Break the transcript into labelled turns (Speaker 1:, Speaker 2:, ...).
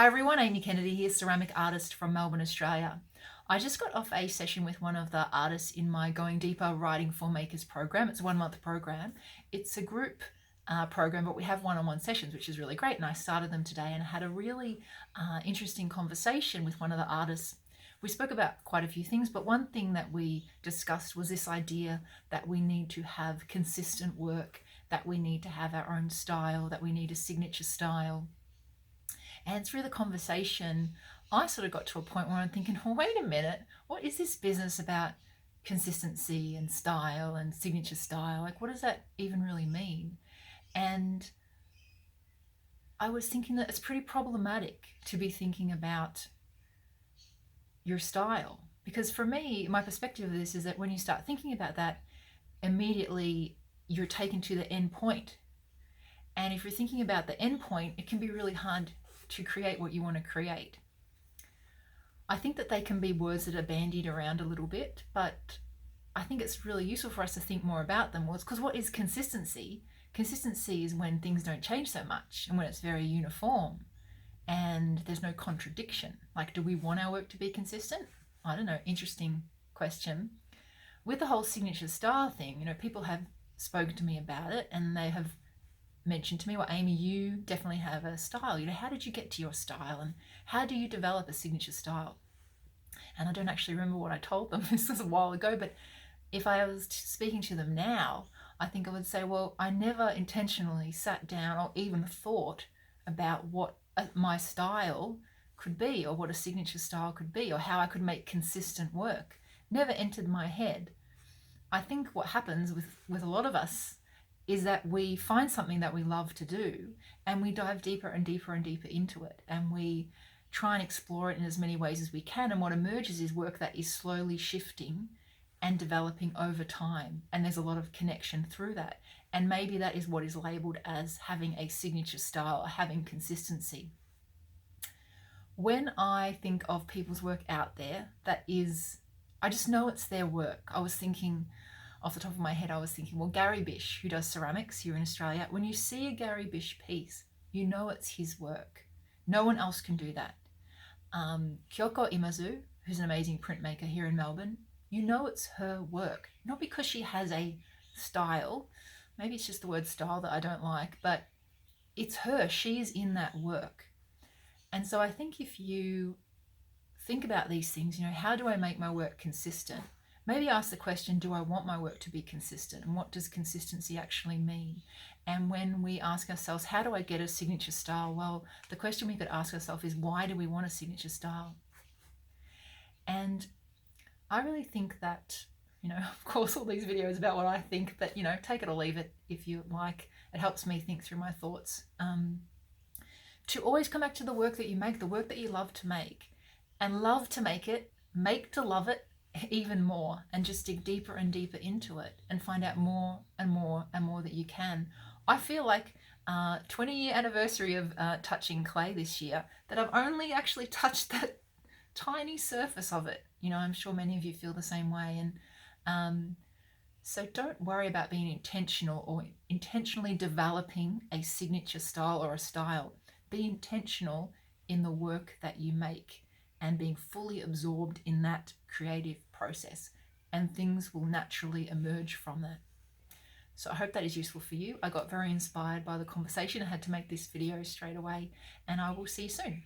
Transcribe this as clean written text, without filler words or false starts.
Speaker 1: Hi everyone, Amy Kennedy here, ceramic artist from Melbourne, Australia. I just got off a session with one of the artists in my Going Deeper Writing for Makers program. It's a 1-month program. It's a group program, but we have one-on-one sessions, which is really great. And I started them today and had a really interesting conversation with one of the artists. We spoke about quite a few things, but one thing that we discussed was this idea that we need to have consistent work, that we need to have our own style, that we need a signature style. And through the conversation, I sort of got to a point where I'm thinking, well, wait a minute, what is this business about consistency and style and signature style? Like, what does that even really mean? And I was thinking that it's pretty problematic to be thinking about your style. Because for me, my perspective of this is that when you start thinking about that, immediately you're taken to the end point. And if you're thinking about the end point, it can be really hard to create what you want to create. I think that they can be words that are bandied around a little bit, but I think it's really useful for us to think more about them. Because what is consistency? Consistency is when things don't change so much and when it's very uniform and there's no contradiction. Like, do we want our work to be consistent? I don't know, interesting question. With the whole signature style thing, people have spoken to me about it and they have mentioned to me, well, Amy, you definitely have a style. How did you get to your style and how do you develop a signature style? And I don't actually remember what I told them. This was a while ago, but if I was speaking to them now, I think I would say, well, I never intentionally sat down or even thought about what my style could be or what a signature style could be or how I could make consistent work. Never entered my head. I think what happens with a lot of us is that we find something that we love to do and we dive deeper and deeper and deeper into it and we try and explore it in as many ways as we can, and what emerges is work that is slowly shifting and developing over time, and there's a lot of connection through that, and maybe that is what is labelled as having a signature style or having consistency. When I think of people's work out there, I just know it's their work. I was thinking off the top of my head, I was thinking, well, Gary Bish, who does ceramics here in Australia, when you see a Gary Bish piece, you know it's his work. No one else can do that. Kyoko Imazu, who's an amazing printmaker here in Melbourne, you know it's her work. Not because she has a style, maybe it's just the word style that I don't like, but it's her. She's in that work. And so I think if you think about these things, how do I make my work consistent? Maybe ask the question, do I want my work to be consistent? And what does consistency actually mean? And when we ask ourselves, how do I get a signature style? Well, the question we could ask ourselves is, why do we want a signature style? And I really think that, of course, all these videos about what I think, but, take it or leave it if you like. It helps me think through my thoughts. To always come back to the work that you make, the work that you love to make, and love to make it, make to love it even more, and just dig deeper and deeper into it and find out more and more and more that you can. I feel like 20-year anniversary of touching clay this year, that I've only actually touched that tiny surface of it. I'm sure many of you feel the same way. And so don't worry about being intentional or intentionally developing a signature style or a style. Be intentional in the work that you make and being fully absorbed in that creative process, and things will naturally emerge from that. So I hope that is useful for you. I got very inspired by the conversation. I had to make this video straight away, and I will see you soon.